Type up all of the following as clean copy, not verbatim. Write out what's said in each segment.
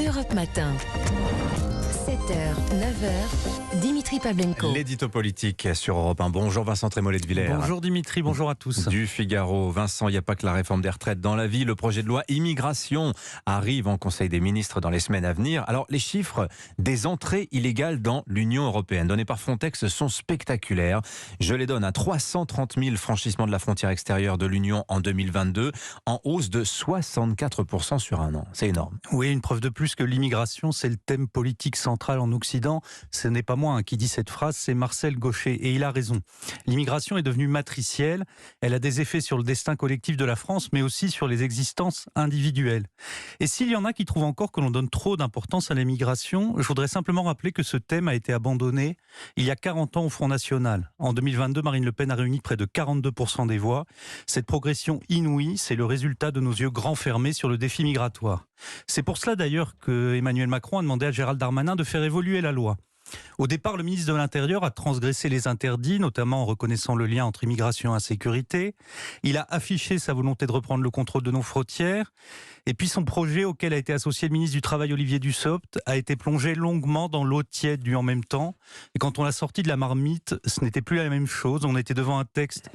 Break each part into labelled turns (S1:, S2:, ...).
S1: Europe Matin. 7h, 9h, Dimitri Pavlenko.
S2: L'édito politique sur Europe 1. Bonjour Vincent Trémollet de Villers.
S3: Bonjour Dimitri, bonjour à tous.
S2: Du Figaro. Vincent, il n'y a pas que la réforme des retraites dans la vie. Le projet de loi immigration arrive en Conseil des ministres dans les semaines à venir. Alors, les chiffres des entrées illégales dans l'Union européenne donnés par Frontex sont spectaculaires. Je les donne à 330 000 franchissements de la frontière extérieure de l'Union en 2022, en hausse de 64% sur un an. C'est énorme.
S3: Oui, une preuve de plus que l'immigration, c'est le thème politique central en Occident. Ce n'est pas moi qui dis cette phrase, c'est Marcel Gauchet. Et il a raison. L'immigration est devenue matricielle. Elle a des effets sur le destin collectif de la France, mais aussi sur les existences individuelles. Et s'il y en a qui trouvent encore que l'on donne trop d'importance à l'immigration, je voudrais simplement rappeler que ce thème a été abandonné il y a 40 ans au Front National. En 2022, Marine Le Pen a réuni près de 42% des voix. Cette progression inouïe, c'est le résultat de nos yeux grands fermés sur le défi migratoire. C'est pour cela d'ailleurs que Emmanuel Macron a demandé à Gérald Darmanin de faire évoluer la loi. Au départ, le ministre de l'Intérieur a transgressé les interdits, notamment en reconnaissant le lien entre immigration et insécurité. Il a affiché sa volonté de reprendre le contrôle de nos frontières. Et puis son projet, auquel a été associé le ministre du Travail Olivier Dussopt, a été plongé longuement dans l'eau tiède du en même temps. Et quand on l'a sorti de la marmite, ce n'était plus la même chose. On était devant un texte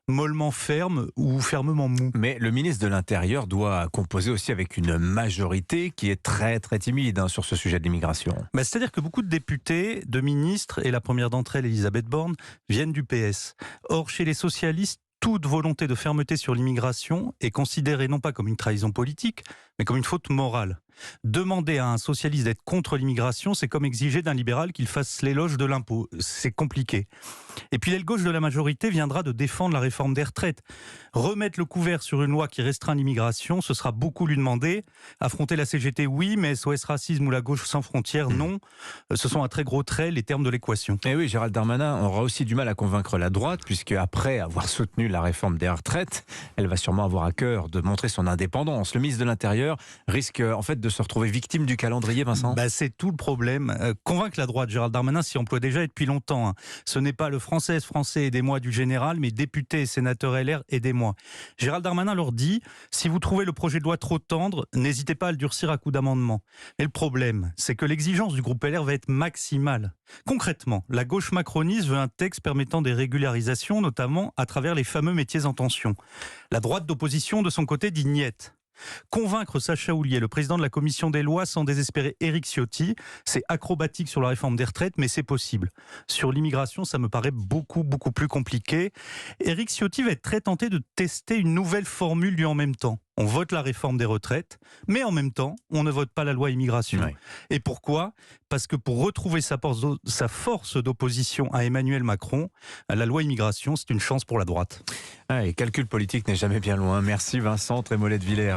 S3: mollement ferme ou fermement mou.
S2: Mais le ministre de l'Intérieur doit composer aussi avec une majorité qui est très très timide sur ce sujet de l'immigration.
S3: C'est-à-dire que beaucoup de députés, de ministres, et la première d'entre elles, Elisabeth Borne, viennent du PS. Or, chez les socialistes, toute volonté de fermeté sur l'immigration est considérée non pas comme une trahison politique, mais comme une faute morale. Demander à un socialiste d'être contre l'immigration, c'est comme exiger d'un libéral qu'il fasse l'éloge de l'impôt. C'est compliqué. Et puis l'aile gauche de la majorité viendra de défendre la réforme des retraites. Remettre le couvert sur une loi qui restreint l'immigration, ce sera beaucoup lui demander. Affronter la CGT, oui, mais SOS Racisme ou la gauche sans frontières, non. Ce sont à très gros traits les termes de l'équation.
S2: Et oui, Gérald Darmanin aura aussi du mal à convaincre la droite, puisque après avoir soutenu la réforme des retraites, elle va sûrement avoir à cœur de montrer son indépendance. Le ministre de l'Intérieur risque en fait de se retrouver victime du calendrier, Vincent.
S3: C'est tout le problème. Convaincre la droite, Gérald Darmanin s'y emploie déjà et depuis longtemps. Ce n'est pas le français, aidez-moi du général, mais députés et sénateurs LR, aidez-moi. Gérald Darmanin leur dit, si vous trouvez le projet de loi trop tendre, n'hésitez pas à le durcir à coups d'amendement. Et le problème, c'est que l'exigence du groupe LR va être maximale. Concrètement, la gauche macroniste veut un texte permettant des régularisations, notamment à travers les fameux métiers en tension. La droite d'opposition, de son côté, dit niette. Convaincre Sacha Houlié, le président de la commission des lois, sans désespérer Éric Ciotti, c'est acrobatique sur la réforme des retraites, mais c'est possible. Sur l'immigration, ça me paraît beaucoup plus compliqué. Éric Ciotti va être très tenté de tester une nouvelle formule du en même temps. On vote la réforme des retraites, mais en même temps, on ne vote pas la loi immigration.
S2: Oui.
S3: Et pourquoi ? Parce que pour retrouver sa force d'opposition à Emmanuel Macron, la loi immigration, c'est une chance pour la droite.
S2: Et calcul politique n'est jamais bien loin. Merci Vincent Trémollet de Villers.